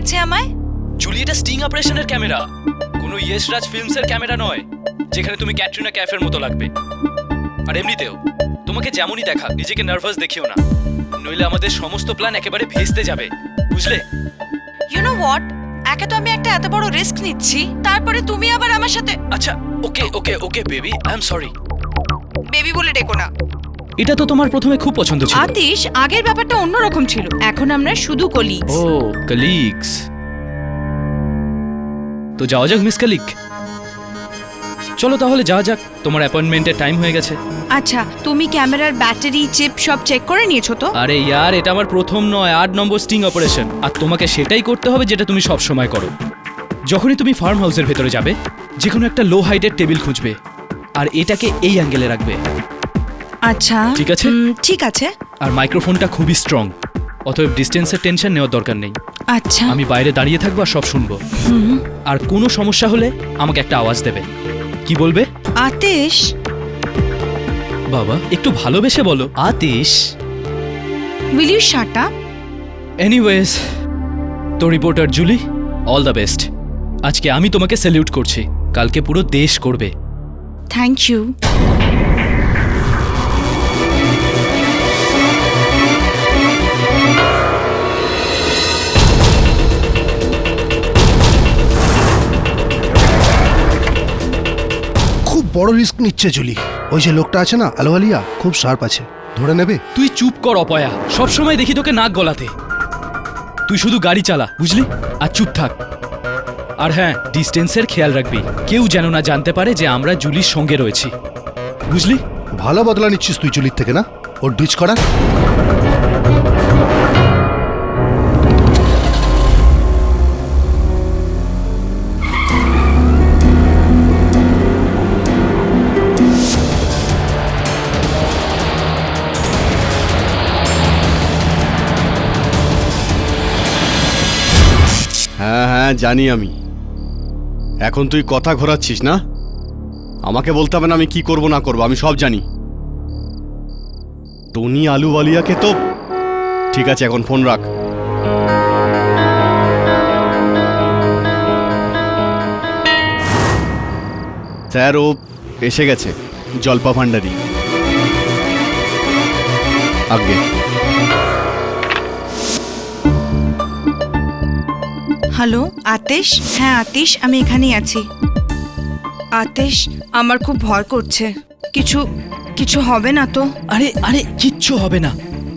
লাগছে আমায়? জুলি, এটা স্টিং অপারেশনের ক্যামেরা, কোনো ইয়েশ রাজ ফিল্মসের ক্যামেরা নয় যেখানে তুমি ক্যাটরিনা ক্যাফের মতো লাগবে। আর এমনিতেও তোমাকে যেমনই দেখা নিজেকে নার্ভাস দেখিও না, নইলে আমাদের সমস্ত প্ল্যান একেবারে ভেস্তে যাবে, বুঝলে? ইউ নো হোয়াট, একে তো আমি একটা এত বড় রিস্ক নিচ্ছি, তারপরে তুমি আবার আমার সাথে। আচ্ছা okay okay okay baby, I am sorry. Baby বলে ডেকো না। এটা তো তোমার প্রথমে খুব পছন্দ ছিল। আতিশ, আগের ব্যাপারটা অন্যরকম ছিল, এখন আমরা শুধু কলিগস। ও কলিগস, তো যাওয়া যাক মিস কলিগ। চলো তাহলে যাওয়া যাক, তোমার অ্যাপয়েন্টমেন্টের টাইম হয়ে গেছে। আচ্ছা, তুমি ক্যামেরার ব্যাটারি চিপ সব চেক করে নিয়েছো তো? আরে ইয়ার, এটা আমার প্রথম নয়, 8 নম্বর স্টিং অপারেশন। আর তোমাকে সেটাই করতে হবে যেটা তুমি সব সময় করো। যখনই তুমি ফার্ম হাউসের ভেতরে যাবে, যে কোনো একটা লো হাইটের টেবিল খুঁজবে আর এটাকে এই অ্যাঙ্গেলে রাখবে। আচ্ছা ঠিক আছে? ঠিক আছে। আর মাইক্রোফোনটা খুবই স্ট্রং, অতএব ডিস্টেন্সের টেনশন নেওয়ার দরকার নেই। আচ্ছা, আমি বাইরে দাঁড়িয়ে থাকবো আর সব শুনবো। আর কোনো সমস্যা হলে আমাকে একটা আওয়াজ দেবে। কি বলবে? আতিশ। বাবা, একটু ভালোবেসে বলো Atish. Will you shut up? Anyways, তো reporter Julie, all the best. আজকে আমি তোমাকে স্যালিউট করছি, কালকে পুরো দেশ করবে। Thank you. খুব বড় রিস্ক নিচ্ছে জুলি। ওই যে লোকটা আছে না, আলোয়ালিয়া, খুব শার্প আছে, ধরে নেবে। তুই চুপ কর অপয়া, সবসময় দেখি তোকে নাক গলাতে। তুই শুধু গাড়ি চালা, বুঝলি? আর চুপ থাক। আর হ্যাঁ, ডিস্টেন্সের খেয়াল রাখবি, কেউ যেন না জানতে পারে যে আমরা জুলির সঙ্গে রয়েছি, বুঝলি? ভালো বদলা নিচ্ছিস তুই জুলির থেকে, না ওর ডিচ করা। হ্যাঁ হ্যাঁ জানি আমি। এখন তুই কথা ঘোরাচ্ছিস না? আমাকে বলতে হবে না আমি কি করব না করব, আমি সব জানি। টনি আলুওয়ালিয়াকে তো ঠিক আছে, এখন ফোন রাখ। স্যার, ও এসে গেছে, জলপা ভান্ডারি। আগে হ্যালো আতিশ। হ্যাঁ আতিশ, আমি এখানেই আছি। আতিশ, আমার খুব ভয় করছে। কিছু কিছু হবে না তো? আরে আরে, কিচ্ছু হবে না।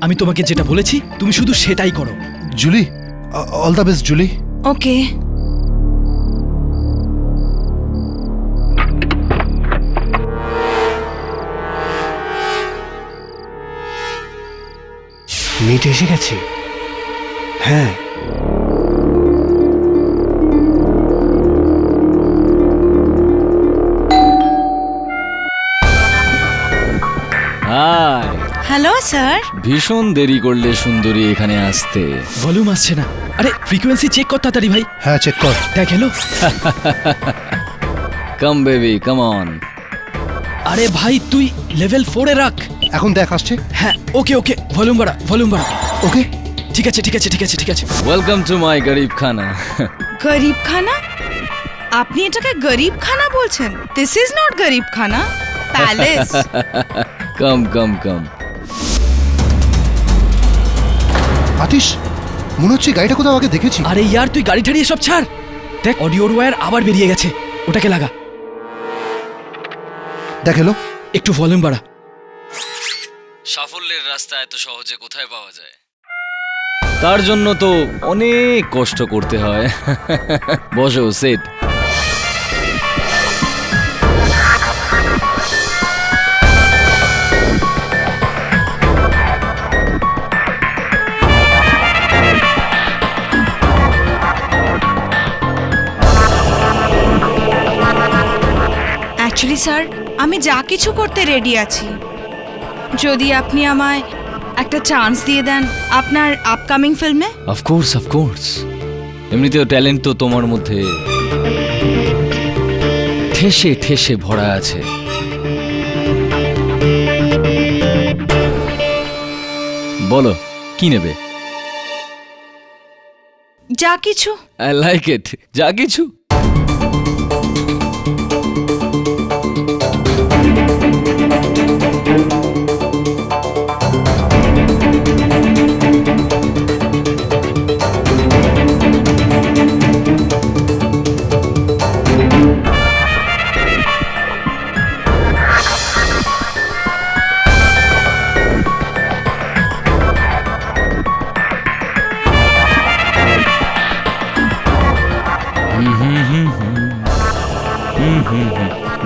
আমি তোমাকে যেটা বলেছি তুমি শুধু সেটাই করো। Julie, all the best Julie. Okay. Meat এসে গেছে। হ্যাঁ, হাই, হ্যালো স্যার। ভীষণ দেরি করলে সুন্দরী এখানে আসতে। ভলিউম আসছে না। আরে ফ্রিকোয়েন্সি চেক কর তাড়াতাড়ি ভাই। হ্যাঁ চেক কর। দেখ এলো। Come baby, come on. আরে ভাই তুই লেভেল 4 এ রাখ। এখন দেখ আসছে। হ্যাঁ ওকে ওকে, ভলিউম বাড়া, ভলিউম বাড়া। ওকে, ঠিক আছে ঠিক আছে ঠিক আছে ঠিক আছে। ওয়েলকাম টু মাই গরিব খানা। গরিব খানা? আপনি এটাকে গরিব খানা বলছেন? দিস ইজ নট গরিব খানা, প্যালেস। কাম কাম কাম। আতিশ, মনে হচ্ছে গাড়িটা কোথাও আগে দেখেছি। আরে ইয়ার, তুই গাড়ি ঠাড়িয়ে সব ছাড়। দেখ অডিওর ওয়্যার আবার বেরিয়ে গেছে, ওটাকে লাগা। দেখ এলো। একটু ভলিউম বাড়া। সাফল্যের রাস্তা এত সহজে কোথায় পাওয়া যায়? তার জন্য তো অনেক কষ্ট করতে হয়। বসো, সেট। অ্যাকচুয়ালি স্যার, আমি যা কিছু করতে রেডি আছি, যদি আপনি আমায় একটা চান্স দিয়ে দেন আপনার আপকামিং ফিল্মে। অফকোর্স অফকোর্স, এমনিতেও ট্যালেন্ট তো তোমার মধ্যে ঠেসে ঠেসে ভরা আছে। বলো কি নেবে? যা কিছু। আই লাইক ইট, যা কিছু।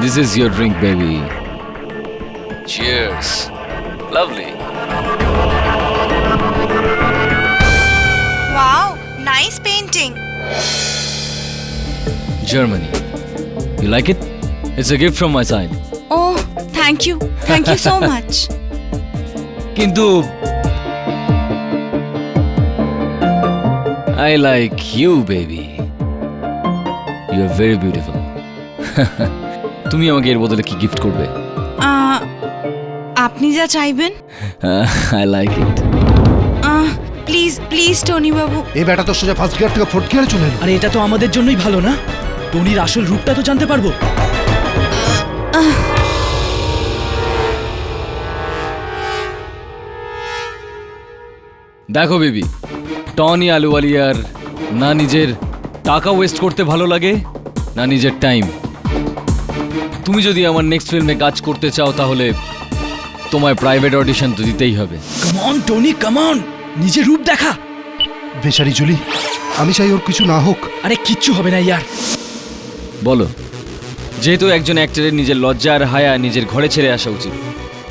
This is your drink, baby. Cheers. Lovely. Wow, nice painting. Germany. You like it? It's a gift from my side. Oh, thank you so much. কিন্তু I like you, baby. You are very beautiful. তুমি আমাকে এর বদলে কি gift করবে? আপনি যা চাইবেন। I like it. Please please Tony বাবু। এই ব্যাটা তো সোজা ফার্স্ট গিয়ার থেকে ফোর্থ গিয়ারে চলে এলো। আরে এটা তো আমাদের জন্যই ভালো না? টনির আসল রূপটা তো জানতে পারবো। দেখো বেবি, টনি আলুওয়ালিয়ার না নিজের টাকা ওয়েস্ট করতে ভালো লাগে, না নিজের টাইম। তুমি যদি আমার নেক্সট ফিল্মে কাজ করতে চাও তাহলে তোমায় প্রাইভেট অডিশন তো দিতেই হবে। Come on Tony, come on, নিজের রূপ দেখা। বেচারি জুলি, আমি চাই ওর কিছু না হোক। আরে কিচ্ছু হবে না ইয়ার। বলো, যেহেতু একজন অ্যাক্টরের নিজের লজ্জা আর হায়া নিজের ঘরে ছেড়ে আসা উচিত,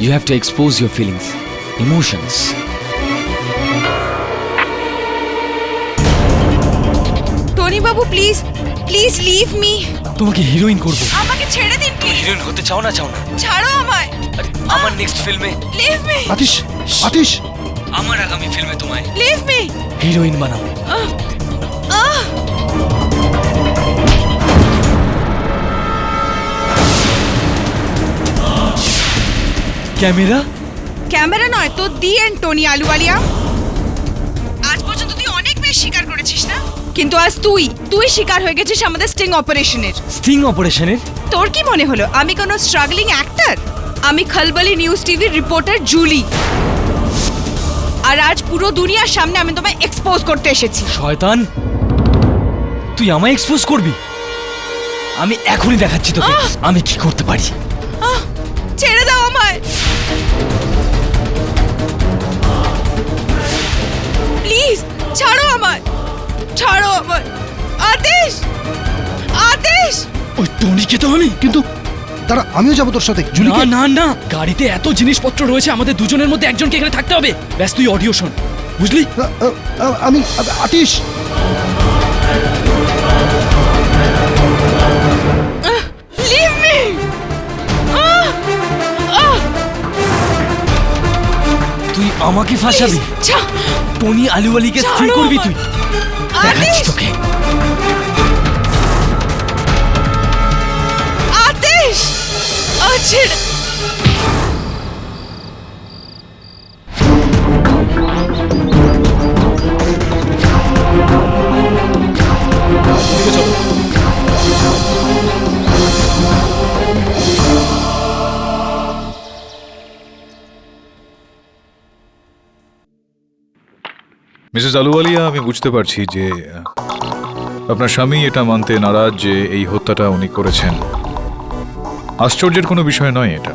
you have to expose your feelings, emotions. Tony বাবু প্লিজ প্লিজ লিভ মি। তোমাকে হিরোইন করব। আমাকে ছেড়ে দিন প্লিজ। হিরোইন হতে চাও না? ছাড়ো আমায়। আমার নেক্সট ফিল্মে, লিভ মি। আতিশ, আমার আগামী ফিল্মে তোমায় লিভ মি। হিরোইন বানাও। ক্যামেরা? ক্যামেরা নয় তো দি এন্ড টনি আলুওয়ালিয়া। আজ পর্যন্ত তুই অনেক বেশ শিকার করেছিস না, কিন্তু আজ তুই শিকার হয়ে গেছিস আমাদের স্টিং অপারেশনের। স্টিং অপারেশনের? তোর কি মনে হলো আমি কোনো স্ট্রাগলিং অ্যাক্টর? আমি খলবলি নিউজ টিভির রিপোর্টার জুলি, আর আজ পুরো দুনিয়ার সামনে আমি তোমায় এক্সপোজ করতে এসেছি। শয়তান, তুই আমায় এক্সপোজ করবি? আমি এখনই দেখাচ্ছি তোকে আমি কি করতে পারি। ছেড়ে দাও আমায় প্লিজ, ছাড়ো আমায়। আদেশ, ওই টনিকে তো আমি। কিন্তু দাঁড়া, আমিও যাবো তোর সাথে। জুলি, না না না, গাড়িতে এত জিনিসপত্র রয়েছে, আমাদের দুজনের মধ্যে একজনকে এখানে থাকতে হবে। ব্যাস তুই অডিও শোন, বুঝলি? আমি আতিশ। Leave me. তুই আমাকে ফাঁসাবি? টনি আলুওয়ালিকে স্ত্রী করবি তুই? দেখাচ্ছি তোকে। আদেশ, ছেড়ে। মিসেস আলুওয়ালিয়া, আমি বুঝতে পারছি যে আপনার স্বামী এটা মানতে নারাজ যে এই হত্যাটা উনি করেছেন। আশ্চর্যের কোনো বিষয় নয় এটা।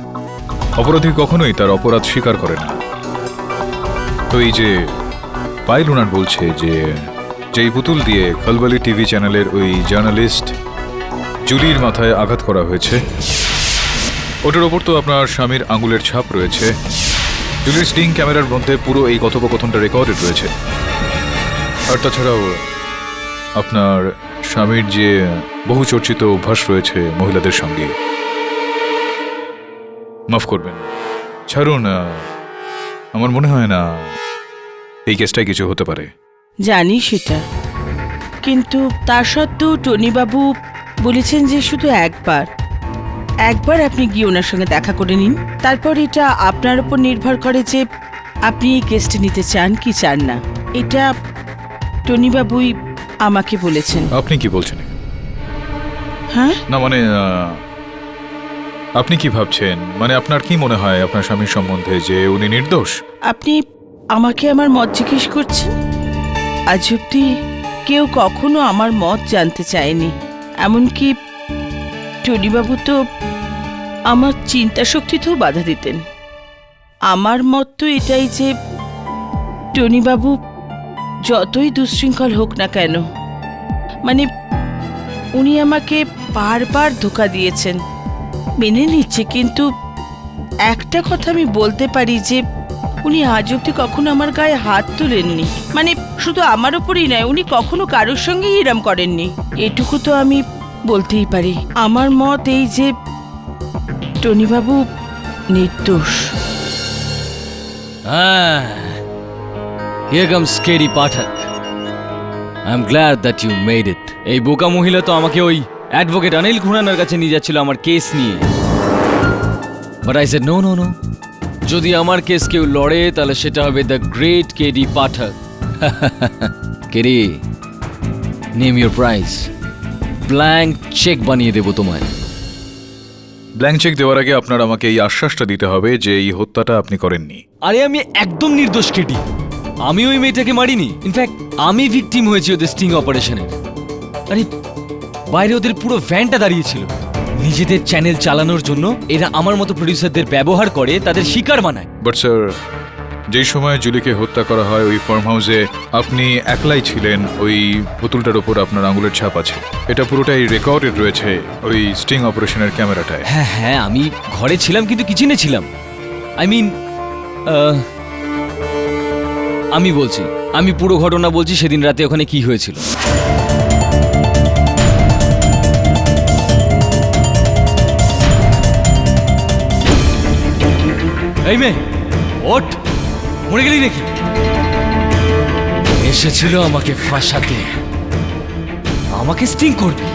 অপরাধী কখনোই তার অপরাধ স্বীকার করে না। তো এই যে পাইল ওনার বলছে যে যেই পুতুল দিয়ে খলবলি টিভি চ্যানেলের ওই জার্নালিস্ট জুলির মাথায় আঘাত করা হয়েছে, ওটার ওপর তো আপনার স্বামীর আঙুলের ছাপ রয়েছে। জুলির স্টিং ক্যামেরার মধ্যে পুরো এই কথোপকথনটা রেকর্ডেড রয়েছে। আর তাছাড়াও আপনার স্বামীর যে বহু চর্চিত অভ্যাস রয়েছে মহিলাদের সঙ্গে। মাফ করবেন, ছাড়ুন। আমার মনে হয় না এই কেসটায় কিছু হতে পারে। জানি সেটা, কিন্তু তা সত্ত্বেও টনিবাবু বলেছেন যে শুধু একবার আপনি গিয়ে ওনার সঙ্গে দেখা করে নিন। তারপর এটা আপনার উপর নির্ভর করে যে আপনি এই কেসটা নিতে চান কি চান না। এটা টনিবাবুই আমাকে বলেছেন। আপনি কি বলছেন? হ্যাঁ, না মানে আপনি কি ভাবছেন? মানে আপনার কি মনে হয় আপনার স্বামীর সম্বন্ধে যে উনি নির্দোষ? আপনি আমাকে আমার মত জিজ্ঞেস করছেন? আজ অব্দি কেউ কখনো আমার মত জানতে চায়নি। এমনকি টনিবাবু তো আমার চিন্তা শক্তিতেও বাধা দিতেন। আমার মত তো এটাই যে টনিবাবু যতই দুশ্চৃঙ্খল হোক না কেন, মানে উনি আমাকে বারবার ধোঁকা দিয়েছেন, মেনে নিচ্ছে, কিন্তু একটা কথা আমি বলতে পারি যে উনি আজ অব্দি কখনো আমার গায়ে হাত তুলেননি। মানে শুধু আমার ওপরই নয়, উনি কখনো কারোর সঙ্গেই এরম করেননি। এটুকু তো আমি বলতেই পারি। আমার মত এই যে টনিবাবু নির্দোষ। Here comes Katie Pathak. I'm glad that you made it. এই বোকা মহিলা তো আমাকে ওই অ্যাডভোকেট অনিল খুরানার কাছে নিয়ে যাচ্ছিল আমার কেস নিয়ে। But I said no, no, no. যদি আমার কেস কেউ লড়ে তাহলে সেটা হবে the great KD Pathak. KD, name your price. Blank cheque বানিয়ে দেবো তোমায়। ব্ল্যাঙ্ক চেক দেওয়ার আগে আপনার আমাকে এই আশ্বাসটা দিতে হবে যে এই হত্যাটা আপনি করেননি। আরে আমি একদম নির্দোষ কেডি। আমি ওই মেয়েটাকে মারিনি। ইনফ্যাক্ট আমি ভিকটিম হয়েছি ওদের স্টিং অপারেশনের। আরে বাইরে ওদের পুরো ভ্যানটা দাঁড়িয়েছিল। নিজেদের চ্যানেল চালানোর জন্য এরা আমার মতো প্রডিউসারদের ব্যবহার করে, তাদের শিকার বানায়। বাট স্যার, যেই সময় জুলিকে হত্যা করা হয় ওই ফার্ম হাউসে আপনি একলাই ছিলেন। ওই পুতুলটার ওপর আপনার আঙুলের ছাপ আছে। এটা পুরোটাই রেকর্ডেড রয়েছে ওই স্টিং অপারেশনের ক্যামেরাটায়। হ্যাঁ হ্যাঁ, আমি ঘরে ছিলাম কিন্তু কিচেনে ছিলাম। আই মিন আমি বলছি, আমি পুরো ঘটনা বলছি সেদিন রাতে ওখানে কি হয়েছিল। এই মেয়ে, ওঠ, মরে গেলি নাকি? এসেছিল আমাকে ফাঁসাতে, আমাকে স্টিং করবি।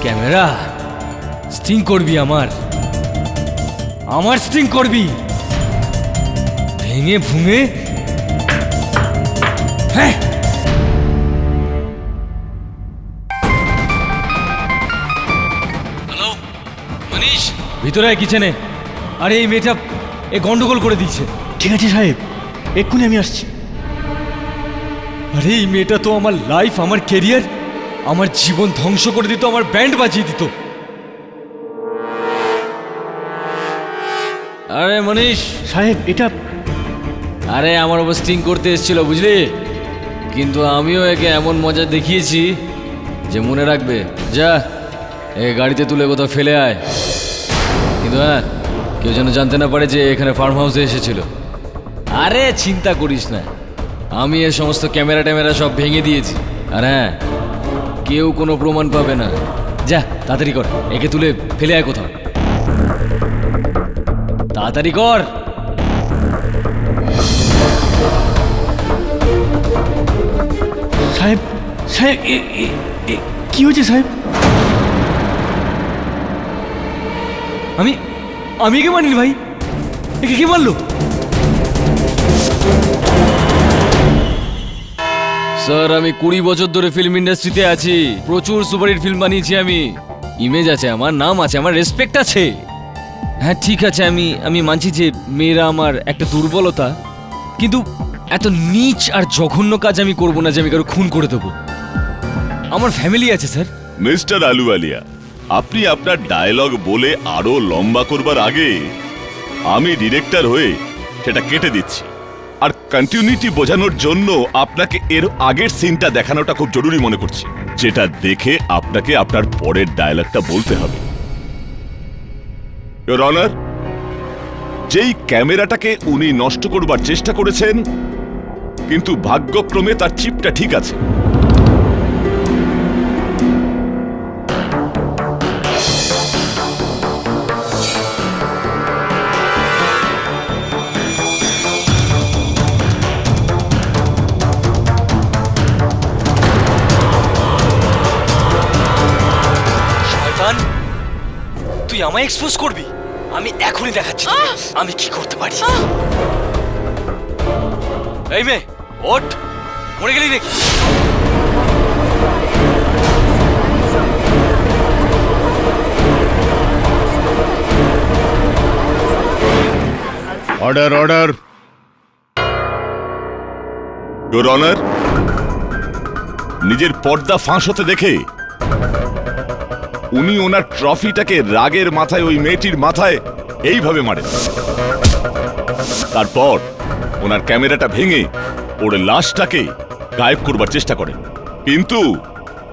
ক্যামেরা, স্টিং করবি আমার স্টিং করবি ভেঙে ভুঙে। হ্যাঁ, হ্যালো মনীষ, ভিতরে আয় কিচেনে। আরে এই মেয়েটা এ গন্ডগোল করে দিয়েছে। ঠিক আছে সাহেব, এক্ষুনি আমি আসছি। আরে এই মেয়েটা তো আমার লাইফ, আমার কেরিয়ার, আমার জীবন ধ্বংস করে দিত, আমার ব্যান্ড বাজিয়ে দিত। আরে মনীষ সাহেব, এটা আরে আমার ওপর স্টিং করতে এসেছিল বুঝলি, কিন্তু আমিও একে এমন মজা দেখিয়েছি যে মনে রাখবে। যা, এ গাড়িতে তুলে কোথাও ফেলে আয়। কিন্তু হ্যাঁ, কেউ যেন জানতে না পারে যে এখানে ফার্ম হাউসে এসেছিল। আরে চিন্তা করিস না, আমি এ সমস্ত ক্যামেরা ট্যামেরা সব ভেঙে দিয়েছি। আর হ্যাঁ, কেউ কোনো প্রমাণ পাবে না। যা তাড়াতাড়ি কর, একে তুলে ফেলে আয় কোথাও, তাড়াতাড়ি কর। সাহেব, সাহেব কি হয়েছে সাহেব? আমি একে মানিনি ভাই, একে কে মারলো? স্যার, আমি 20 বছর ধরে ফিল্ম ইন্ডাস্ট্রিতে আছি, প্রচুর সুপারহিট ফিল্ম বানিয়েছি আমি। ইমেজ আছে আমার, নাম আছে আমার, রেসপেক্ট আছে। হ্যাঁ ঠিক আছে, আমি মানছি যে মেয়েরা আমার একটা দুর্বলতা, কিন্তু এত নীচ আর জঘন্য কাজ আমি করব না যে আমি কারো খুন করে দেবো। আমার ফ্যামিলি আছে স্যার। মিস্টার আলুওয়ালিয়া, আপনি আপনার ডায়লগ বলে আরো লম্বা করবার আগে আমি ডিরেক্টর হয়ে সেটা কেটে দিচ্ছি। আর কন্টিনিউটি বোঝানোর জন্য আপনাকে এর আগের সিনটা দেখানোটা খুব জরুরি মনে করছি, যেটা দেখে আপনাকে আপনার পরের ডায়লগটা বলতে হবে। ইওর অনার, যেই ক্যামেরাটাকে উনি নষ্ট করবার চেষ্টা করেছেন, কিন্তু ভাগ্যক্রমে তার চিপটা ঠিক আছে। তুই আমায় এক্সপোজ করবি? আমি এখনই দেখাচ্ছি আমি কি করতে পারি। এই মেয়ে, ওঠ, মরে গেলি নাকি? Order order. ইওর অনার, নিজের পর্দা ফাঁস হতে দেখে উনি ওনার ট্রফিটাকে রাগের মাথায় ওই মেয়েটির মাথায় এইভাবে মারেন। তারপর ওনার ক্যামেরাটা ভেঙে ওর লাশটাকে গায়েব করবার চেষ্টা করেন, কিন্তু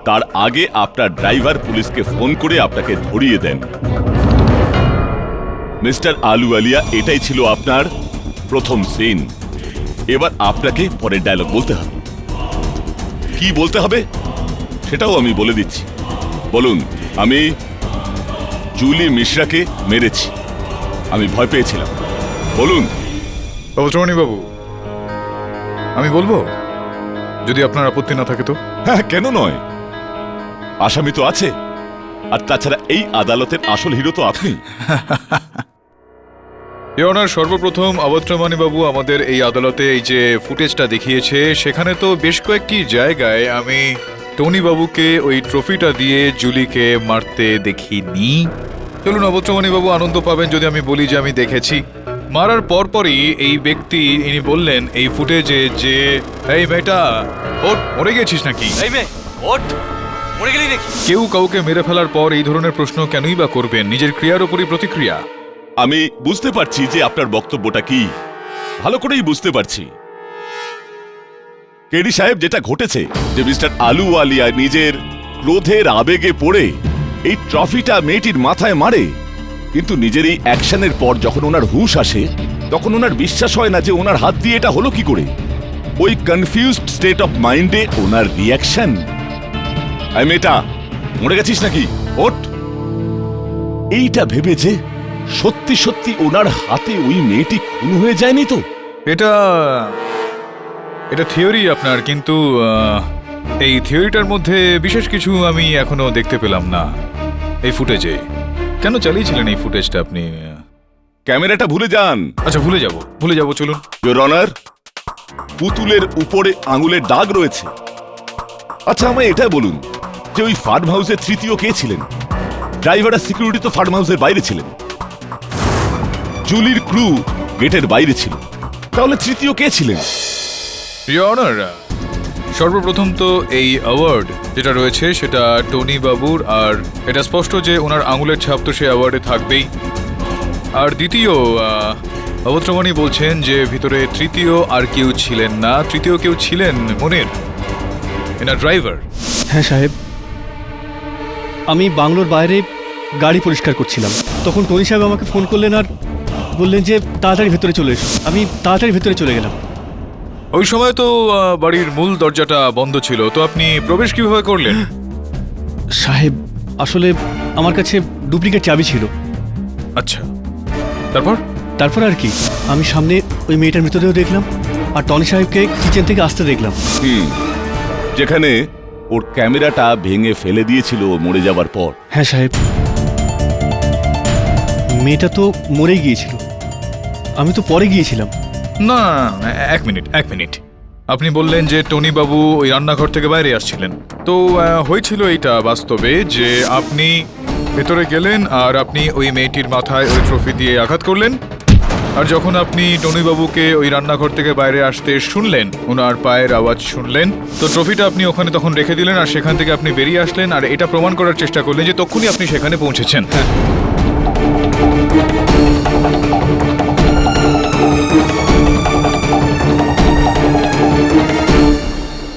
তার আগে আপনার ড্রাইভার পুলিশকে ফোন করে আপনাকে ধরিয়ে দেন। মিস্টার আলুওয়ালিয়া, এটাই ছিল আপনার প্রথম সিন। এবার আপনাকে পরের ডায়লগ বলতে হবে। কি বলতে হবে সেটাও আমি বলে দিচ্ছি। বলুন, আমি জুলি মিশ্রাকে মেরেছি, আমি ভয় পেয়েছিলাম। বলুন। পবিত্রমণি বাবু, আমি বলবো যদি আপনার আপত্তি না থাকে তো? হ্যাঁ, কেন নয়, আসামি তো আছে, আর তাছাড়া এই আদালতের আসল হিরো তো আপনি। ইওনার, সর্বপ্রথম অবত্রমণি বাবু আমাদের এই আদালতে এই যে ফুটেজটা দেখিয়েছে, সেখানে তো বেশ কয়েকটি জায়গায় আমি টনি বাবুকে ওই ট্রফিটা দিয়ে জুলিকে মারতে দেখিনি। চলুন অবত্রমণি বাবু আনন্দ পাবেন যদি আমি বলি যে আমি দেখেছি। মারার পরপরই এই ব্যক্তি ইনি বললেন এই ফুটেজে যে, এই মেয়েটা ওঠ, মরে গেছিস নাকি? এই মেয়ে, ওঠ, মরে গেলি নাকি? কেউ কাউকে মেরে ফেলার পর এই ধরনের প্রশ্ন কেনই বা করবেন? নিজের ক্রিয়ার উপরই প্রতিক্রিয়া। আমি বুঝতে পারছি যে আপনার বক্তব্যটা কি, ভালো করেই বুঝতে পারছি। কেডি সাহেব, যেটা ঘটেছে যে মিস্টার আলুওয়ালিয়া নিজের ক্রোধের আবেগে পড়ে এই ট্রফিটা মেয়েটির মাথায় মারে, কিন্তু নিজের এই অ্যাকশনের পর যখন ওনার হুঁশ আসে তখন ওনার বিশ্বাস হয় না যে ওনার হাত দিয়ে এটা হলো কি করে। ওই কনফিউজড স্টেট অফ মাইন্ডে ওনার রিয়াকশন, এই মেয়েটা মরে গেছিস নাকি, ওঠ, এইটা ভেবেছে সত্যি সত্যি ওনার হাতে ওই মেয়েটি খুন হয়ে যায়নি তো? এটা থিওরি আপনার, কিন্তু এই থিওরিটার মধ্যে বিশেষ কিছু আমি এখনো দেখতে পেলাম না এই ফুটেজে। কেন চালিয়েছিলেন এই ফুটেজটা আপনি? ক্যামেরাটা ভুলে যান। আচ্ছা, ভুলে যাব, চলুন। ইওর অনার, পুতুলের উপরে আঙুলের দাগ রয়েছে। আচ্ছা, আমায় এটা বলুন যে ওই ফার্ম হাউসের তৃতীয় কে ছিলেন? ড্রাইভার আর সিকিউরিটি তো ফার্ম হাউসের বাইরে ছিলেন, জুলির ক্রু গেটের বাইরে ছিল, তাহলে তৃতীয় কে ছিলেন? ইওর অনার, সর্বপ্রথম তো এই অ্যাওয়ার্ড যেটা রয়েছে সেটা টনি বাবুর, আর এটা স্পষ্ট যে ওনার আঙুলের ছাপ তো সে অ্যাওয়ার্ডে থাকবেই। আর দ্বিতীয়, অবত্রমণি বলছেন যে ভিতরে তৃতীয় আর কেউ ছিলেন না, তৃতীয় কেউ ছিলেন মনির, এনার ড্রাইভার। হ্যাঁ সাহেব, আমি বাংলোর বাইরে গাড়ি পরিষ্কার করছিলাম, তখন টনি সাহেব আমাকে ফোন করলেন আর বললেন যে তাড়াতাড়ি ভেতরে চলে এসো। আমি তাড়াতাড়ি ভেতরে চলে গেলাম। ওই সময় তো বাড়ির মূল দরজাটা বন্ধ ছিল, তো আপনি প্রবেশ কিভাবে করলেন? সাহেব, আসলে আমার কাছে ডুপ্লিকেট চাবি ছিল। আচ্ছা, তারপর? তারপর আর কি, আমি সামনে ওই মেয়েটার মৃতদেহ দেখলাম আর টনি সাহেবকে কিচেন থেকে আসতে দেখলাম। যেখানে ওর ক্যামেরাটা ভেঙে ফেলে দিয়েছিল মরে যাবার পর। হ্যাঁ সাহেব, মেয়েটা তো মরেই গিয়েছিল, আমি তো পরে গিয়েছিলাম। না, এক মিনিট। আপনি বললেন যে টনি বাবু ওই রান্নাঘর থেকে বাইরে আসছিলেন, তো হয়েছিল এইটা বাস্তবে যে আপনি ভেতরে গেলেন আর আপনি ওই মেয়েটির মাথায় ওই ট্রফি দিয়ে আঘাত করলেন, আর যখন আপনি টনি বাবুকে ওই রান্নাঘর থেকে বাইরে আসতে শুনলেন, ওনার পায়ের আওয়াজ শুনলেন, তো ট্রফিটা আপনি ওখানে তখন রেখে দিলেন আর সেখান থেকে আপনি বেরিয়ে আসলেন আর এটা প্রমাণ করার চেষ্টা করলেন যে তখনই আপনি সেখানে পৌঁছেছেন।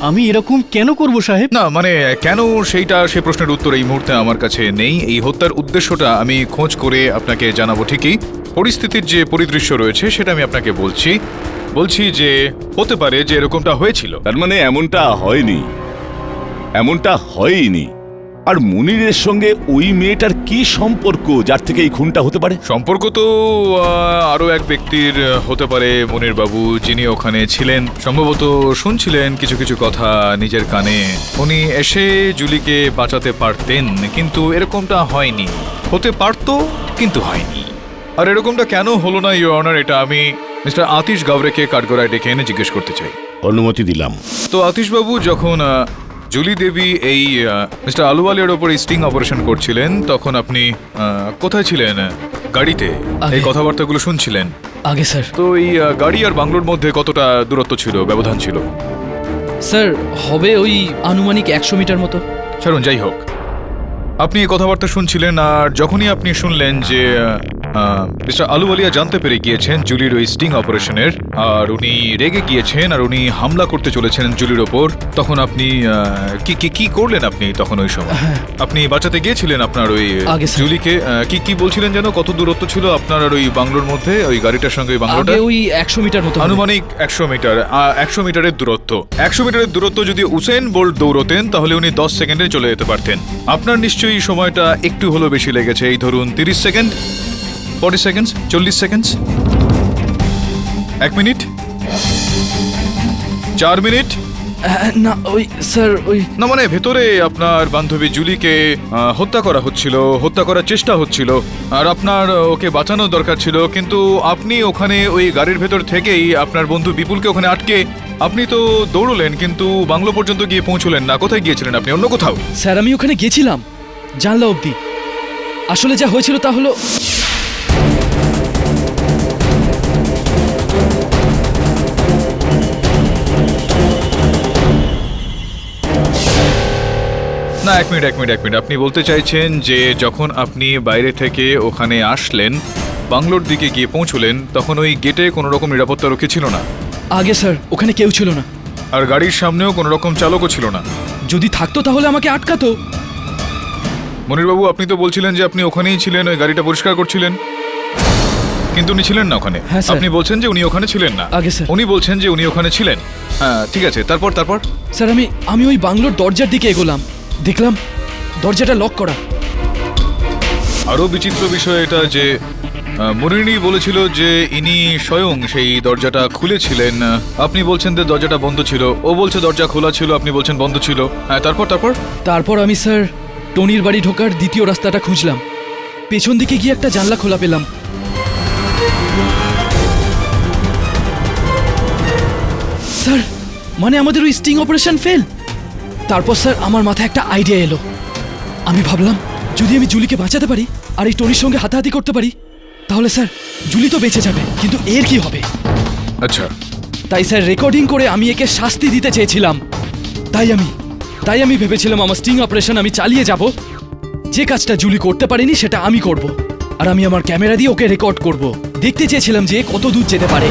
আমি এরকম কেন করব সাহেব? না, মানে কেন সেইটা, সে প্রশ্নের উত্তর এই মুহূর্তে আমার কাছে নেই। এই হত্যার উদ্দেশ্যটা আমি খোঁজ করে আপনাকে জানাবো ঠিকই। পরিস্থিতির যে পরিদৃশ্য রয়েছে সেটা আমি আপনাকে বলছি যে হতে পারে যে এরকমটা হয়েছিল। তার মানে এমনটা হয়নি। আর মুনিরের সঙ্গে ওই মেয়েটার কি সম্পর্ক যার থেকে এই খুনটা হতে পারে? সম্পর্ক তো আরো এক ব্যক্তির হতে পারে, মনির বাবু, যিনি ওখানে ছিলেন, সম্ভবত শুনছিলেন কিছু কিছু কথা নিজের কানে। উনি এসে জুলিকে বাঁচাতে পারতেন, কিন্তু এরকমটা হয়নি। হতে পারতো, কিন্তু হয়নি। আর এরকমটা কেন হলো না ইওর অনার, এটা আমি মিস্টার আতিশ গাওরেকে কাঠগড়ায় ডেকে এনে জিজ্ঞেস করতে চাই। অনুমতি দিলাম। তো আতিশবাবু, যখন জুলি দেবী এই মিস্টার আলুওয়ালিয়ার ওপর স্টিং অপারেশন করছিলেন তখন আপনি কোথায় ছিলেন? গাড়িতে এই কথাবার্তাগুলো শুনছিলেন? আগে স্যার। তো এই গাড়ি আর বাংলোর মধ্যে কতটা দূরত্ব ছিল, ব্যবধান ছিল? স্যার হবে ওই আনুমানিক 100 মিটার মতো। ছাড়ুন, যাই হোক, আপনি এই কথাবার্তা শুনছিলেন আর যখনই আপনি শুনলেন যে মিস্টার আলুওয়ালিয়া জানতে পেরে গিয়েছেন জুলির ওই স্টিং অপারেশনের আর উনি রেগে গিয়েছেন আর উনি হামলা করতে চলেছেন জুলির ওপর, তখন আপনি কি করলেন? আপনি তখন ওই সময় আপনি বাঁচাতে গিয়েছিলেন আপনার ওই জুলিকে। কি বলছিলেন যেন, কত দূরত্ব ছিল আপনার আর ওই বাংলোর মধ্যে, ওই গাড়িটার সঙ্গে ওই বাংলোটা? ওই 100 মিটার মতো, আনুমানিক 100 মিটার। 100 মিটারের দূরত্ব, 100 মিটারের দূরত্ব যদি উসেন বোল্ট দৌড়তেন তাহলে উনি 10 সেকেন্ডে চলে যেতে পারতেন। আপনার নিশ্চয়ই সময়টা একটু হলেও বেশি লেগেছে, এই ধরুন 30 second, 40 second, 40 second, 1 minute, 4 minute. না ওই স্যার ওই না মানে ভেতরে আপনার বান্ধবী জুলিকে হত্যা করা হচ্ছিল, হত্যা করার চেষ্টা হচ্ছিল আর আপনার ওকে বাঁচানো দরকার ছিল, কিন্তু আপনি ওখানে ওই গাড়ির ভেতর থেকেই আপনার বন্ধু বিপুলকে ওখানে আটকে আপনি তো দৌড়লেন কিন্তু বাংলো পর্যন্ত গিয়ে পৌঁছলেন না। কোথায় গিয়েছিলেন আপনি? অন্য কোথাও? স্যার আমি ওখানে গেছিলাম জানলা অবধি। আসলে যা হয়েছিল তা হলো না, এক মিনিট। আপনি বলতে চাইছেন যে যখন আপনি বাইরে থেকে ওখানে আসলেন, বাংলোর দিকে গিয়ে পৌঁছলেন, তখন ওই গেটে কোনো রকম নিরাপত্তা রক্ষী ছিল না? আগে স্যার ওখানে কেউ ছিল না। আর গাড়ির সামনেও কোনো রকম চালকও ছিল না? যদি থাকতো তাহলে আমাকে আটকাতো। মনিরবাবু, আপনি তো বলছিলেন যে আপনি ওখানেই ছিলেন, ওই গাড়িটা পরিষ্কার করছিলেন, কিন্তু উনি ছিলেন না ওখানে। হ্যাঁ স্যার। আপনি বলছেন যে উনি ওখানে ছিলেন না। আগে স্যার। উনি বলছেন যে উনি ওখানে ছিলেন। হ্যাঁ ঠিক আছে, তারপর? স্যার আমি ওই বাংলোর দরজার দিকে এগোলাম, দেখলাম দরজাটা লক করা। আরও বিচিত্র বিষয় এটা যে মরিনী বলেছিল যে ইনি স্বয়ং সেই দরজাটা খুলেছিলেন। আপনি বলছেন যে দরজাটা বন্ধ ছিল, ও বলছে দরজা খোলা ছিল, আপনি বলছেন বন্ধ ছিল। হ্যাঁ তারপর আমি স্যার টনির বাড়ি ঢোকার দ্বিতীয় রাস্তাটা খুঁজলাম, পেছন দিকে গিয়ে একটা জানলা খোলা পেলাম। স্যার মানে আমাদের ওই স্টিং অপারেশন ফেল। তারপর স্যার আমার মাথায় একটা আইডিয়া এলো। আমি ভাবলাম যদি আমি জুলিকে বাঁচাতে পারি আর এই টনির সঙ্গে হাতাহাতি করতে পারি তাহলে স্যার জুলি তো বেঁচে যাবে, কিন্তু এর কি হবে? আচ্ছা, তাই স্যার রেকর্ডিং করে আমি একে শাস্তি দিতে চেয়েছিলাম। তাই আমি ভেবেছিলাম আমার স্টিং অপারেশন আমি চালিয়ে যাব, যে কাজটা জুলি করতে পারেনি সেটা আমি করব, আর আমি আমার ক্যামেরা দিয়ে ওকে রেকর্ড করব। দেখতে চেয়েছিলাম যে কত দূর যেতে পারে।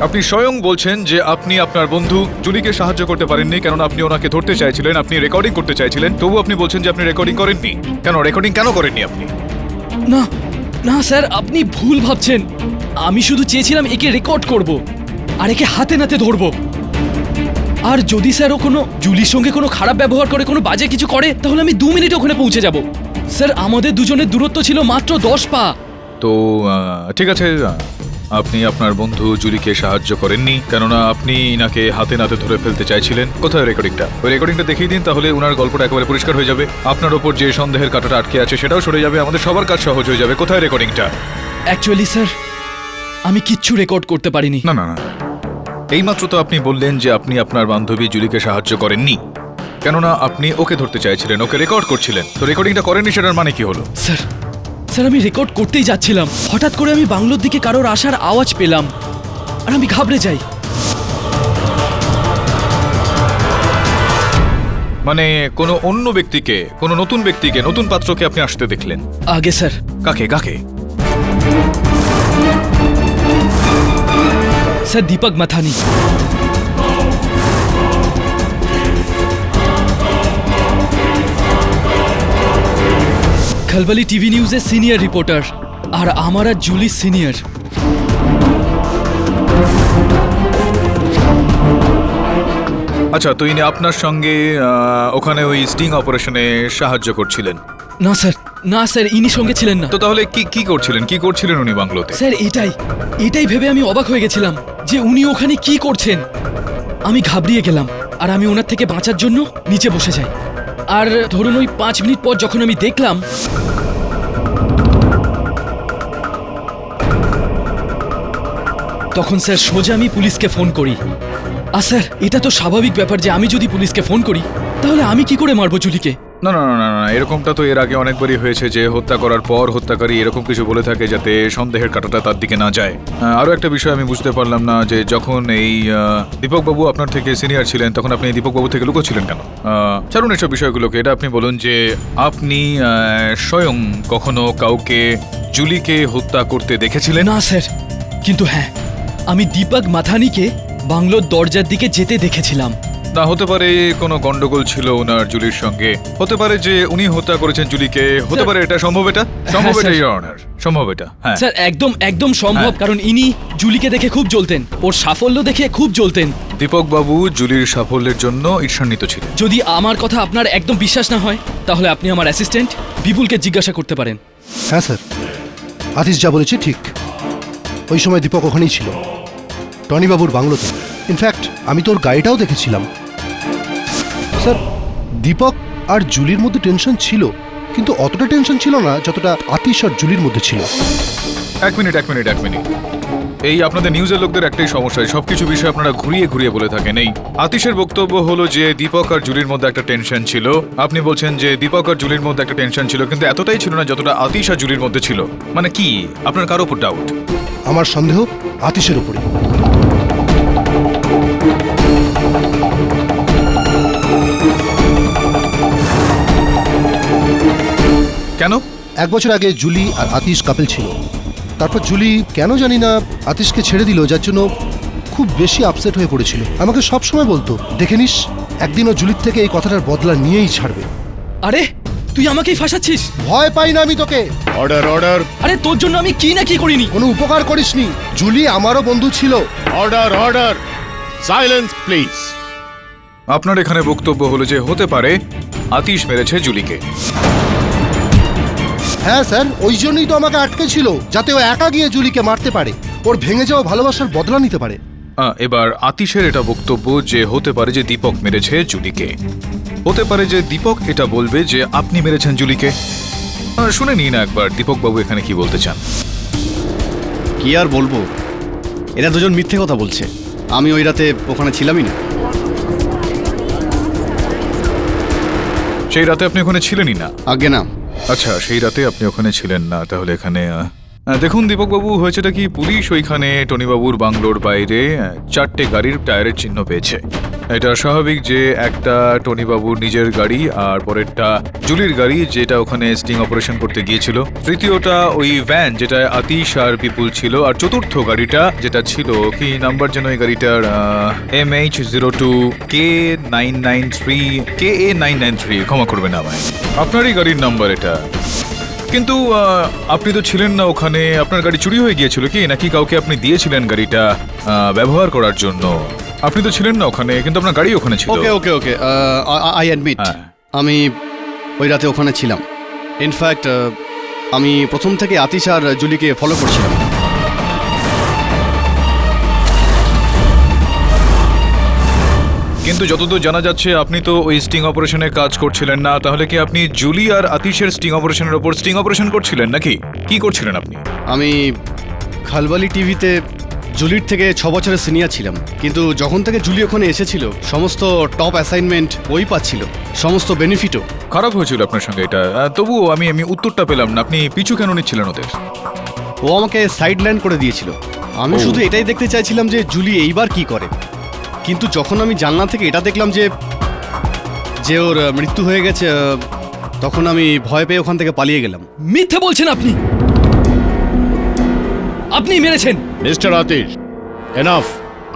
আপনি স্বয়ং বলছেন যে আপনি আপনার বন্ধু জুলিকে সাহায্য করতে পারেননি, কেননা আপনি ওনাকে ধরতে চাইছিলেন, আপনি রেকর্ডিং করতে চাইছিলেন, তবু আপনি বলছেন যে আপনি রেকর্ডিং করেননি। রেকর্ডিং কেন করেননি আপনি? না স্যার, আপনি ভুল ভাবছেন। আমি শুধু চেয়েছিলাম একে রেকর্ড করব আর একে হাতে নাতে ধরব। আর যদি স্যার ও কোনো জুলির সঙ্গে কোনো খারাপ ব্যবহার করে, কোনো বাজে কিছু করে, তাহলে আমি 2 মিনিটে ওখানে পৌঁছে যাব। স্যার আমাদের দুজনের দূরত্ব ছিল মাত্র 10 পা। তো ঠিক আছে, আপনি আপনার বন্ধু জুলিকে সাহায্য করেননি, কেননা আপনি ইনাকে হাতে নাতে ধরে ফেলতে চাইছিলেন। কোথায় রেকর্ডিংটা? ওই রেকর্ডিংটা দেখিয়ে দিন, তাহলে ওনার গল্পটা একেবারে পরিষ্কার হয়ে যাবে। আপনার ওপর যে সন্দেহের কাঁটাটা আটকে আছে সেটাও সরে যাবে, আমাদের সবার কাজ সহজ হয়ে যাবে। কোথায় রেকর্ডিংটা? অ্যাকচুয়ালি স্যার আমি কিচ্ছু রেকর্ড করতে পারিনি। না, এইমাত্র তো আপনি বললেন যে আপনি আপনার বান্ধবী জুলিকে সাহায্য করেননি, কেননা আপনি ওকে ধরতে চাইছিলেন, ওকে রেকর্ড করছিলেন। তো রেকর্ডিংটা করেননি, সেটার মানে কি হলো? স্যার আমি রেকর্ড করতেই যাচ্ছিলাম, হঠাৎ করে আমি বাংলোর দিকে কারোর আসার আওয়াজ পেলাম আর আমি ঘাবড়ে যাই। মানে কোনো অন্য ব্যক্তিকে, কোনো নতুন ব্যক্তিকে, নতুন পাত্রকে আপনি আসতে দেখলেন? আগে স্যার। কাকে? স্যার দীপক মাথানি। খলবলি টিভি নিউজের সিনিয়র রিপোর্টার, আর আমার আর জুলি সিনিয়র। আচ্ছা, তো ইনি আপনার সঙ্গে ওখানে ওই স্টিং অপারেশনে সাহায্য করছিলেন? না স্যার ইনি সঙ্গে ছিলেন না। তো তাহলে কি করছিলেন উনি বাংলোতে? স্যার এটাই ভেবে আমি অবাক হয়ে গেছিলাম যে উনি ওখানে কি করছেন। আমি ঘাবড়িয়ে গেলাম আর আমি ওনার থেকে বাঁচার জন্য নিচে বসে যাই। আর ধরুন ওই 5 মিনিট পর যখন আমি দেখলাম তখন স্যার সোজা আমি পুলিশকে ফোন করি। আর স্যার এটা তো স্বাভাবিক ব্যাপার যে আমি যদি পুলিশকে ফোন করি তাহলে আমি কি করে মারবো জুলিকে? না না না না না, এরকমটা তো এর আগে অনেকবারই হয়েছে যে হত্যা করার পর হত্যাকারী এরকম কিছু বলে থাকে যাতে সন্দেহের কাঁটাটা তার দিকে না যায়। আরও একটা বিষয় আমি বুঝতে পারলাম না যে যখন এই দীপকবাবু আপনার থেকে সিনিয়র ছিলেন তখন আপনি দীপকবাবু থেকে লুকোচ্ছিলেন কেন? ছাড়ুন এসব বিষয়গুলোকে, এটা আপনি বলুন যে আপনি স্বয়ং কখনো কাউকে জুলিকে হত্যা করতে দেখেছিলেন? না স্যার, কিন্তু হ্যাঁ আমি দীপক মাথানিকে বাংলোর দরজার দিকে যেতে দেখেছিলাম। না, হতে পারে কোনো গন্ডগোল ছিল ওনার জুলির সঙ্গে, হতে পারে যে উনি হত্যা করেছেন জুলিকে, হতে পারে এটা সম্ভব, এটা সম্ভব, এটা স্যার। ইওর অনার, সম্ভব এটা। হ্যাঁ স্যার একদম একদম সম্ভব, হ্যাঁ। কারণ ইনি জুলিকে দেখে খুব জ্বলতেন, ওর সাফল্য দেখে খুব জ্বলতেন। দীপক বাবু জুলির সাফল্যের জন্য ঈর্ষান্বিত ছিলেন। যদি আমার কথা আপনার একদম বিশ্বাস না হয় তাহলে আপনি আমার অ্যাসিস্ট্যান্ট বিপুলকে জিজ্ঞাসা করতে পারেন। হ্যাঁ স্যার, আতিশ যা বলেছে ঠিক। ওই সময় দীপক ওখানেই ছিল, টনিবাবুর বাংলোতে। ইনফ্যাক্ট আমি তোর গাড়িটাও দেখেছিলাম। স্যার, দীপক আর জুলির মধ্যে টেনশন ছিল, কিন্তু অতটা টেনশন ছিল না যতটা আতিশ আর জুলির মধ্যে ছিল। এক মিনিট। এই আপনাদের নিউজের লোকদের একটাই সমস্যা, সবকিছু বিষয় আপনারা ঘুরিয়ে ঘুরিয়ে বলে থাকেন। এই আতিশের বক্তব্য হলো যে দীপক আর জুলির মধ্যে একটা টেনশন ছিল, আপনি বলছেন যে দীপক আর জুলির মধ্যে একটা টেনশন ছিল, কিন্তু এতটাই ছিল না যতটা আতিশ আর জুলির মধ্যে ছিল। মানে কি আপনার কারো উপর ডাউট? আমার সন্দেহ আতিশের উপরে। কেন? 1 বছর আগে জুলি আর আতিশ কাপল ছিল, তারপর জুলি কেন জানি না আতিশকে ছেড়ে দিল, যার জন্য খুব বেশি আপসেট হয়ে পড়েছিল। আমাকে সব সময় বলতো, দেখে নিস একদিনও জুলির থেকে এই কথাটার বদলা নিয়েই ছাড়বে। আরে তুই আমাকেই ফাঁসাচ্ছিস? ভয় পাই না আমি তোকে। অর্ডার অর্ডার আরে তোর জন্য আমি কি না কি করিনি। কোনো উপকার করিসনি, জুলি আমারও বন্ধু ছিল। Order order silence please. আপনার এখানে বক্তব্য হলো যে হতে পারে আতিশ মেরেছে জুলিকে। হ্যাঁ স্যার, ওই জন্যই তো আমাকে আটকে ছিল, যাতে ও একা গিয়ে জুলিকে মারতে পারে, ওর ভেঙে যাওয়া ভালোবাসার বদলা নিতে পারে। এবার আতিশের এটা বক্তব্য যে হতে পারে যে দীপক মেরেছে জুলিকে, হতে পারে যে দীপক এটা বলবে যে আপনি মেরেছেন জুলিকে। শুনে নিন না একবার দীপক বাবু এখানে কি বলতে চান। কি আর বলবো, এরা দুজন মিথ্যে কথা বলছে। আমি ওই রাতে ওখানে ছিলামই না। সেই রাতে আপনি ওখানে ছিলেনই না? আগে না। আচ্ছা, সেই রাতে আপনি ওখানে ছিলেন না, তাহলে এখানে দেখুন দীপকবাবু, হয়েছেটা কি, পুলিশ ওইখানে টনিবাবুর বাংলোর বাইরে 4টে গাড়ির টায়ারের চিহ্ন পেয়েছে। এটা স্বাভাবিক যে একটা টনিবাবুর নিজের গাড়ি, আর পরেরটা জুলির গাড়ি যেটা ওখানে স্টিং অপারেশন করতে গিয়েছিল, তৃতীয়টা ওই ভ্যান যেটা আতিশ আর বিপুল ছিল, আর চতুর্থ গাড়িটা যেটা ছিল কি নাম্বার যেন ওই গাড়িটার MH02 KA993 ক্ষমা করবেন আমায়, আপনারই গাড়ির নাম্বার এটা। কিন্তু আপনি তো ছিলেন না ওখানে, আপনার গাড়ি চুরি হয়ে গিয়েছিল কি, নাকি কাউকে আপনি দিয়েছিলেন গাড়িটা ব্যবহার করার জন্য? আপনি তো ছিলেন না ওখানে, কিন্তু আপনার গাড়ি ওখানে ছিল। ওকে ওকে ওকে আই অ্যাডমিট, হ্যাঁ। আমি ওই রাতে ওখানে ছিলাম। ইনফ্যাক্ট আমি প্রথম থেকে আতিশ আর জুলিকে ফলো করছিলাম। কিন্তু যতদূর জানা যাচ্ছে আপনি তো ওই স্টিং অপারেশনে কাজ করছিলেন না, তাহলে কি আপনি জুলি আর আতিশের স্টিং অপারেশনের ওপর স্টিং অপারেশন করছিলেন নাকি কি করছিলেন আপনি? আমি খালবালি টিভিতে জুলির থেকে 6 বছরের সিনিয়র ছিলাম, কিন্তু যখন থেকে জুলি ওখানে এসেছিল সমস্ত টপ অ্যাসাইনমেন্ট ওই পাচ্ছিল, সমস্ত বেনিফিটও। খারাপ হয়েছিল আপনার সঙ্গে এটা, তবুও আমি উত্তরটা পেলাম না, আপনি পিছু কেন নিচ্ছিলেন ওদের? ও আমাকে সাইড লাইন করে দিয়েছিল। আমি শুধু এটাই দেখতে চাইছিলাম যে জুলি এইবার কি করে, কিন্তু যখন আমি জানলা থেকে এটা দেখলাম যে ওর মৃত্যু হয়ে গেছে, তখন আমি ভয় পেয়ে ওখান থেকে পালিয়ে গেলাম। মিথ্যে বলছেন আপনি, আপনি মেরেছেন। Mister Atish, enough.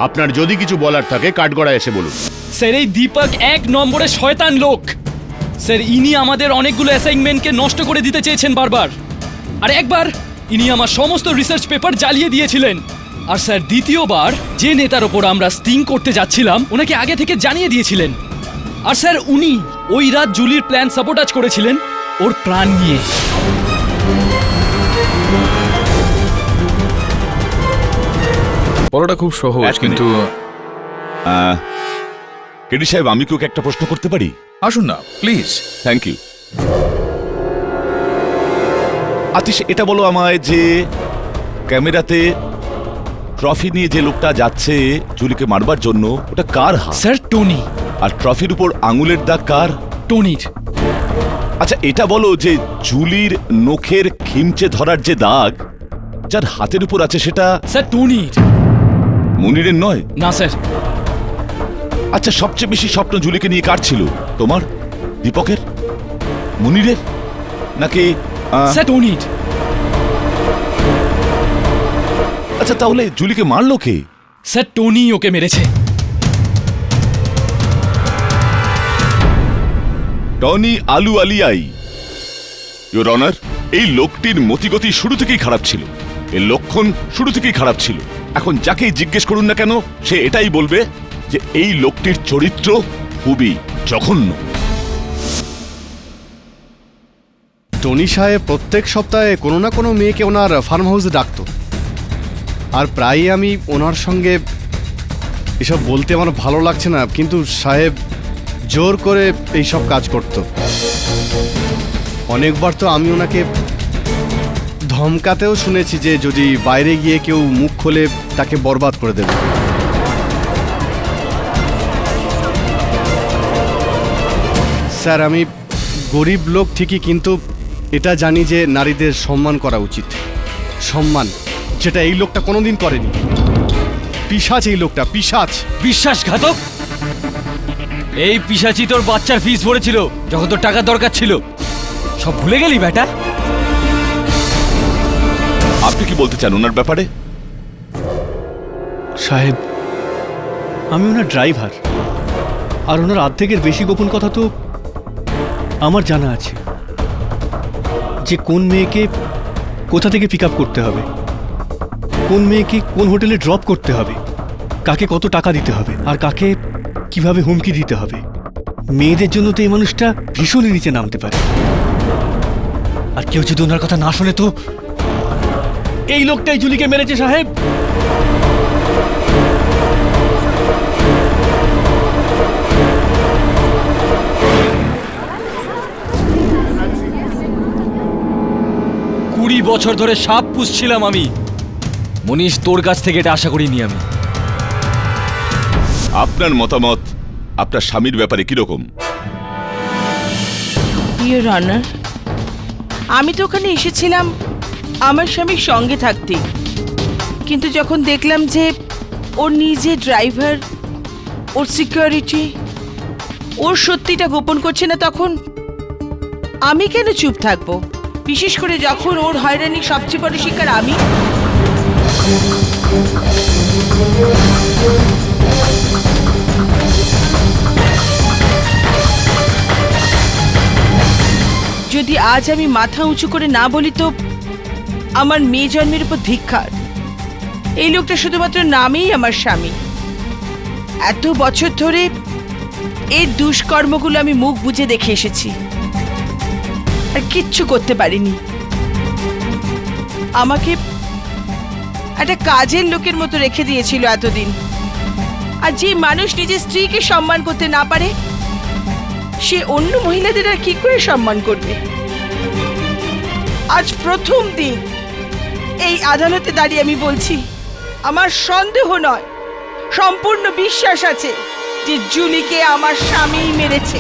আপনার যদি কিছু বলার থাকে কাঠগড়ায় এসে বলুন। স্যার এই দীপক 1 নম্বরের শয়তান লোক। স্যার ইনি আমাদের অনেকগুলো অ্যাসাইনমেন্টকে নষ্ট করে দিতে চেয়েছেন বারবার, আর একবার ইনি আমার সমস্ত রিসার্চ পেপার জ্বালিয়ে দিয়েছিলেন। আর স্যার দ্বিতীয়বার যে নেতার ওপর আমরা স্টিং করতে যাচ্ছিলাম ওনাকে আগে থেকে জানিয়ে দিয়েছিলেন। আর স্যার উনি ওই রাত জুলির প্ল্যান সাবোটাজ করেছিলেন ওর প্রাণ নিয়ে। বলাটা খুব সহজ, কিন্তু কেডি সাহেব, আমি কি ওকে একটা প্রশ্ন করতে পারি? আসুন না প্লিজ। Thank you. আতিশ, এটা বলো আমায় যে ক্যামেরাতে ট্রফি নিয়ে যে লোকটা যাচ্ছে জুলিকে মারবার জন্য, ওটা কার হাত? Sir Tony. আর ট্রফির উপর আঙুলের দাগ কার? টনির। আচ্ছা এটা বলো যে জুলির নখের খিমচে ধরার যে দাগ যার হাতের উপর আছে সেটা স্যার টনির। মুনিরের নয়? না স্যার। আচ্ছা সবচেয়ে বেশি স্বপ্ন জুলিকে নিয়ে কার ছিল? তোমার, দীপকের, মুনিরের, নাকি স্যার টনির। আচ্ছা তাহলে জুলিকে মারলো কে? স্যার টনি ওকে মেরেছে। টনি আলুওয়ালিয়াই। ইওর অনার, এই লোকটির মতিগতি শুরু থেকেই খারাপ ছিল, এর লক্ষণ শুরু থেকেই খারাপ ছিল। এখন যাকেই জিজ্ঞেস করুন না কেন সে এটাই বলবে যে এই লোকটির চরিত্র খুবই জঘন্য। টনি সাহেব প্রত্যেক সপ্তাহে কোনো না কোনো মেয়েকে ওনার ফার্ম হাউসে ডাকতো, আর প্রায়ই আমি ওনার সঙ্গে এসব বলতে আমার ভালো লাগছে না, কিন্তু সাহেব জোর করে এইসব কাজ করত। অনেকবার তো আমি ওনাকে ধমকাতেও শুনেছি যে যদি বাইরে গিয়ে কেউ মুখ খোলে তাকে বরবাদ করে দেবে। স্যার আমি গরিব লোক ঠিকই, কিন্তু এটা জানি যে নারীদের সম্মান করা উচিত, সম্মান যেটা এই লোকটা কোনোদিন করেনি। পিশাচ এই লোকটা, পিশাচ। বিশ্বাসঘাতক! এই পিশাচি তোর বাচ্চার ফিস ভরেছিল যখন তোর টাকার দরকার ছিল, সব ভুলে গেলি বেটা? আপনি কি বলতে চান ওনার ব্যাপারে? সাহেব, আমি ওনার ড্রাইভার, আর ওনার অর্ধেকের বেশি গোপন কথা তো আমার জানা আছে, যে কোন মেয়েকে কোথা থেকে পিক আপ করতে হবে, কোন মেয়েকে কোন হোটেলে ড্রপ করতে হবে, কাকে কত টাকা দিতে হবে, আর কাকে কিভাবে হুমকি দিতে হবে। মেয়েদের জন্য তো এই মানুষটা ভীষণই নিচে নামতে পারে, আর কেউ যদি ওনার কথা না শোনে তো এই লোকটাই জুলিকে মেরেছে সাহেব। কুড়ি বছর ধরে সাপ পুষছিলাম আমি, মনীষ তোর কাছ থেকে এটা আশা করিনি আমি। আপনার মতামত আপনার স্বামীর ব্যাপারে কিরকম? ইওর অনার, আমি তো ওখানে এসেছিলাম আমার স্বামীর সঙ্গে থাকতে, কিন্তু যখন দেখলাম যে ওর নিজে ড্রাইভার, ওর সিকিউরিটি, ওর সত্যিটা গোপন করছে না, তখন আমি কেন চুপ থাকবো? বিশেষ করে যখন ওর হয়রানির সবচেয়ে বড় শিকার আমি। যদি আজ আমি মাথা উঁচু করে না বলি তো আমার মেয়ে জন্মের উপর ধিক্কার। এই লোকটা শুধুমাত্র নামেই আমার স্বামী। এত বছর ধরে এর দুষ্কর্মগুলো আমি মুখ বুজে দেখে এসেছি, আর কিচ্ছু করতে পারিনি। আমাকে একটা কাজের লোকের মতো রেখে দিয়েছিল এতদিন। আর যে মানুষ নিজের স্ত্রীকে সম্মান করতে না পারে, সে অন্য মহিলাদের আর কি করে সম্মান করবে? আজ প্রথম দিন এই আদালতে দাঁড়িয়ে আমি বলছি, আমার সন্দেহ নয়, সম্পূর্ণ বিশ্বাস আছে যে জুলিকে আমার স্বামী মেরেছে।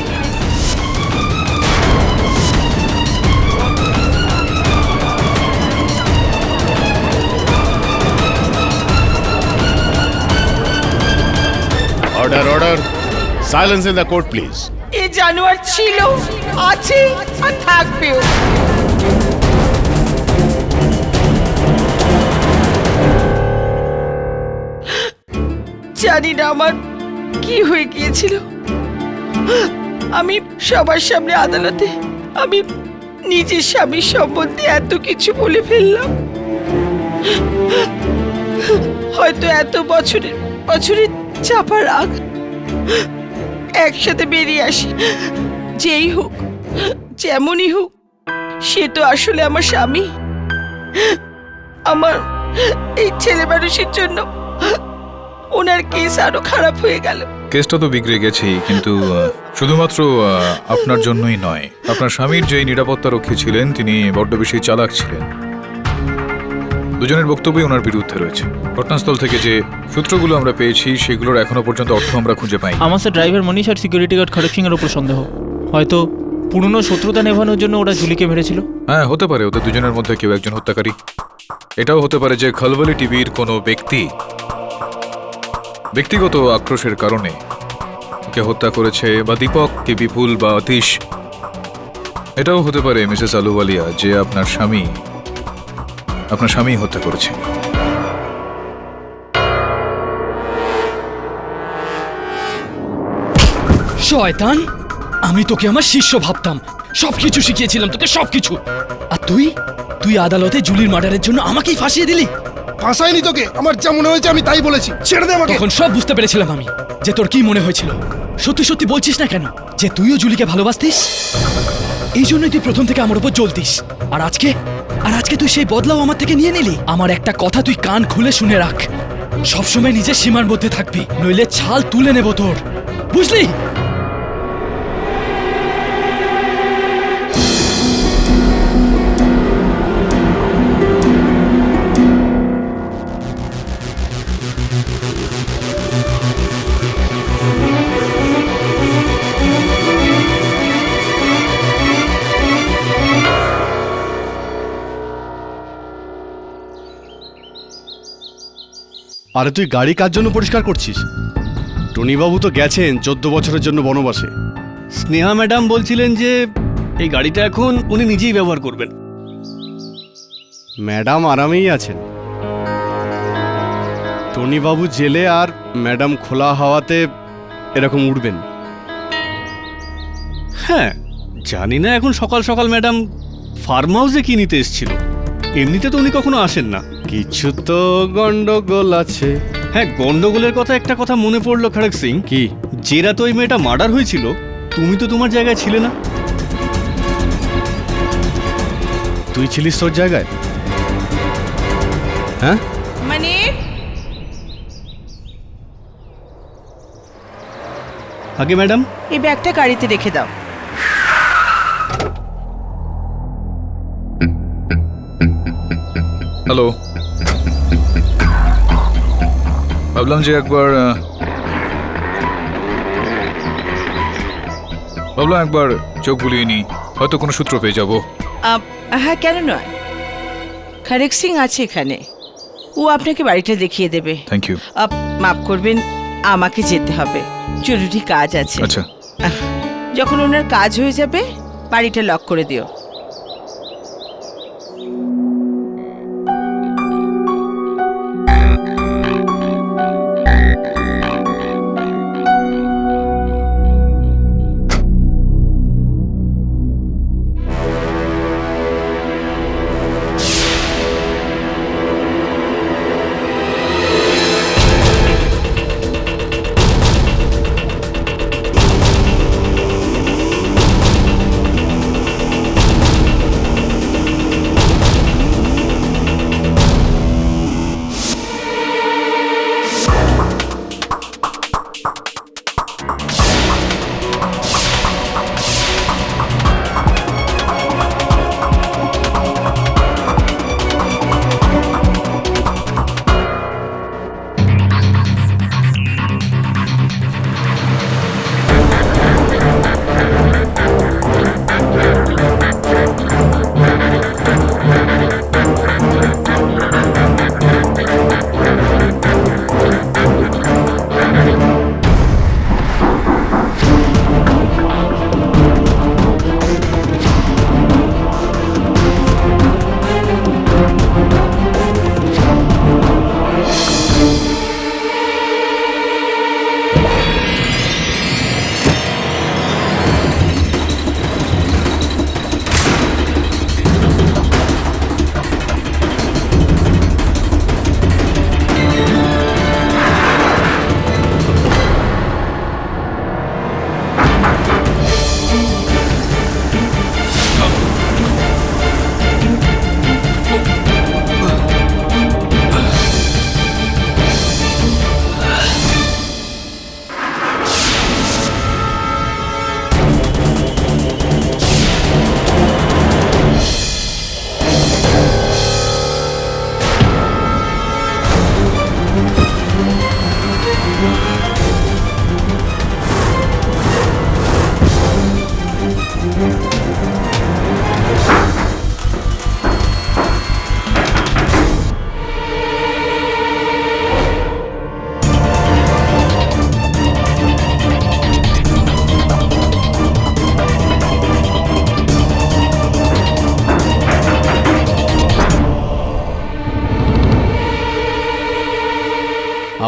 Order order, silence in the court please. এ জানোয়ার ছিল, আছে আর থাকবেও। জানি না আমার কি হয়ে গিয়েছিল। আমি সবার সামনে আদালতে আমি নিজের স্বামীর সম্বন্ধে এত কিছু বলে ফেললাম। হয়তো এত বছরের বছরের চাপা রাগ একসাথে বেরিয়ে আসি। যেই হোক, যেমনই হোক, সে তো আসলে আমার স্বামী। আমার এই ছেলে মানুষের জন্য ওনার কেস আরো খারাপ হয়ে গেল। কেসটা তো বিগড়ে গেছেই, কিন্তু শুধুমাত্র আপনার জন্যই নয়, আপনার স্বামীর যে নিরাপত্তা রক্ষী ছিলেন তিনি বড্ড বেশি চালাক ছিলেন। দুজনের বক্তব্যই ওনার বিরুদ্ধে রয়েছে। ঘটনাস্থল থেকে যে সূত্রগুলো আমরা পেয়েছি সেগুলোর এখনো পর্যন্ত অর্থ আমরা খুঁজে পাই। আমার স্যার ড্রাইভার মনীষ আর সিকিউরিটি গার্ড খড়ক সিং এর উপর সন্দেহ। হয়তো পুরনো শত্রুতা নেভানোর জন্য ওরা জুলিকে মেরেছিল। হ্যাঁ, হতে পারে ওদের দুজনের মধ্যে কেউ একজন হত্যাকারী। এটাও হতে পারে যে খলবলি টিভির কোনো ব্যক্তি ব্যক্তিগত আক্রোশের কারণে ওকে হত্যা করেছে, বা দীপক কি বিপুল বা আতিশ। এটাও হতে পারে মিসেস আলুওয়ালিয়া যে আপনার স্বামী হত্যা করেছে। শয়তান, আমি তোকে আমার শিষ্য ভাবতাম, সবকিছু শিখিয়েছিলাম তোকে, সবকিছু। আর তুই আদালতে জুলির মার্ডারের জন্য আমাকেই ফাঁসিয়ে দিলি। ফাঁসাইনি তোকে, আমার যা মনে হয়েছে আমি তাই বলেছি, ছেড়ে দে আমাকে। তখন সব বুঝতে পেরেছিলাম আমি যে তোর কি মনে হয়েছিল। সত্যি সত্যি বলছিস না কেন যে তুইও জুলিকে ভালোবাসতিস? এই জন্যই তুই প্রথম থেকে আমার উপর জ্বলতিস। আর আজকে তুই সেই বদলাও আমার থেকে নিয়ে নিলি। আমার একটা কথা তুই কান খুলে শুনে রাখ, সবসময় নিজের সীমার মধ্যে থাকবি, নইলে ছাল তুলে নেব তোর, বুঝলি? আরে তুই গাড়ি কার জন্য পরিষ্কার করছিস? টনিবাবু তো গেছেন 14 বছরের জন্য বনবাসে। স্নেহা ম্যাডাম বলছিলেন যে এই গাড়িটা এখন উনি নিজেই ব্যবহার করবেন। ম্যাডাম আরামেই আছেন। টনিবাবু জেলে আর ম্যাডাম খোলা হাওয়াতে এরকম উঠবেন। হ্যাঁ, জানি না এখন সকাল সকাল ম্যাডাম ফার্ম হাউসে কি নিতে এসেছিল। এমনিতে তো উনি কখনো আসেন না। কিছু তো গন্ডগোল আছে। হ্যাঁ, গন্ডগোলের কথা একটা কথা মনে পড়লো খড়ক সিং। কি? যে রাতে ওই মেয়েটা মার্ডার হয়েছিল তুমি তো তোমার জায়গায় ছিলে না। তুই ছিলিস তোর জায়গায়? হ্যাঁ, মানে আগে ম্যাডাম এই ব্যাগটা গাড়িতে রেখে দাও। হ্যালো, ভাবলাম যে একবার চোখ বুলিয়ে নি, হয়তো কোনো সূত্র পেয়ে যাব। হ্যাঁ, কেন নয়, খড়ক সিং আছে এখানে, ও আপনাকে বাড়িটা দেখিয়ে দেবে। Thank you. মাফ করবেন, আমাকে যেতে হবে, জরুরি কাজ আছে। আচ্ছা, যখন ওনার কাজ হয়ে যাবে বাড়িটা লক করে দিও।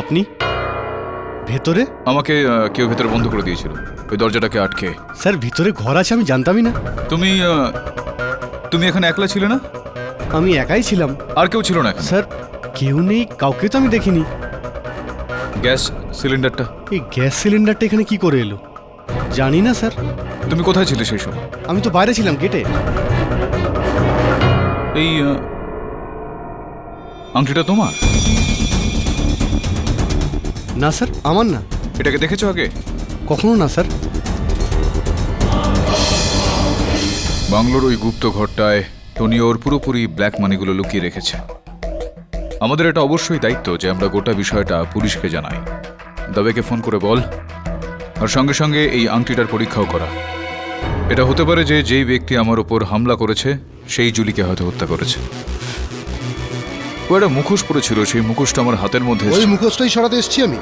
আপনি ভেতরে? আমাকে কেউ ভেতরে বন্ধ করে দিয়েছিল, ওই দরজাটাকে আটকে। স্যার ভিতরে ঘর আছে আমি জানতামই না। তুমি এখানে একলা ছিলে না? আমি একাই ছিলাম। আর কেউ ছিল না এখানে? স্যার কেউ নেই, কাউকে তো আমি দেখিনি। গ্যাস সিলিন্ডারটা? এই গ্যাস সিলিন্ডারটা এখানে কি করে এলো জানি না স্যার। তুমি কোথায় ছিলে সেই সময়? আমি তো বাইরে ছিলাম গেটে। এই আংটিটা তোমার? না স্যার আমার না। এটাকে দেখেছো আগে? কখনো না স্যার। বাংলোর ওই গুপ্ত ঘরটায় টনি ওর পুরোপুরি ব্ল্যাক মানিগুলো লুকিয়ে রেখেছে। আমাদের এটা অবশ্যই দায়িত্ব যে আমরা গোটা বিষয়টা পুলিশকে জানাই। দাবেকে ফোন করে বল, আর সঙ্গে সঙ্গে এই আংটিটার পরীক্ষাও করা। এটা হতে পারে যে যেই ব্যক্তি আমার ওপর হামলা করেছে সেই জুলিকে হয়তো হত্যা করেছে। ও একটা মুখোশ পরেছিল, সেই মুখোশটা আমার হাতের মধ্যে ওই মুখোশটাই সরাতে এসেছি আমি।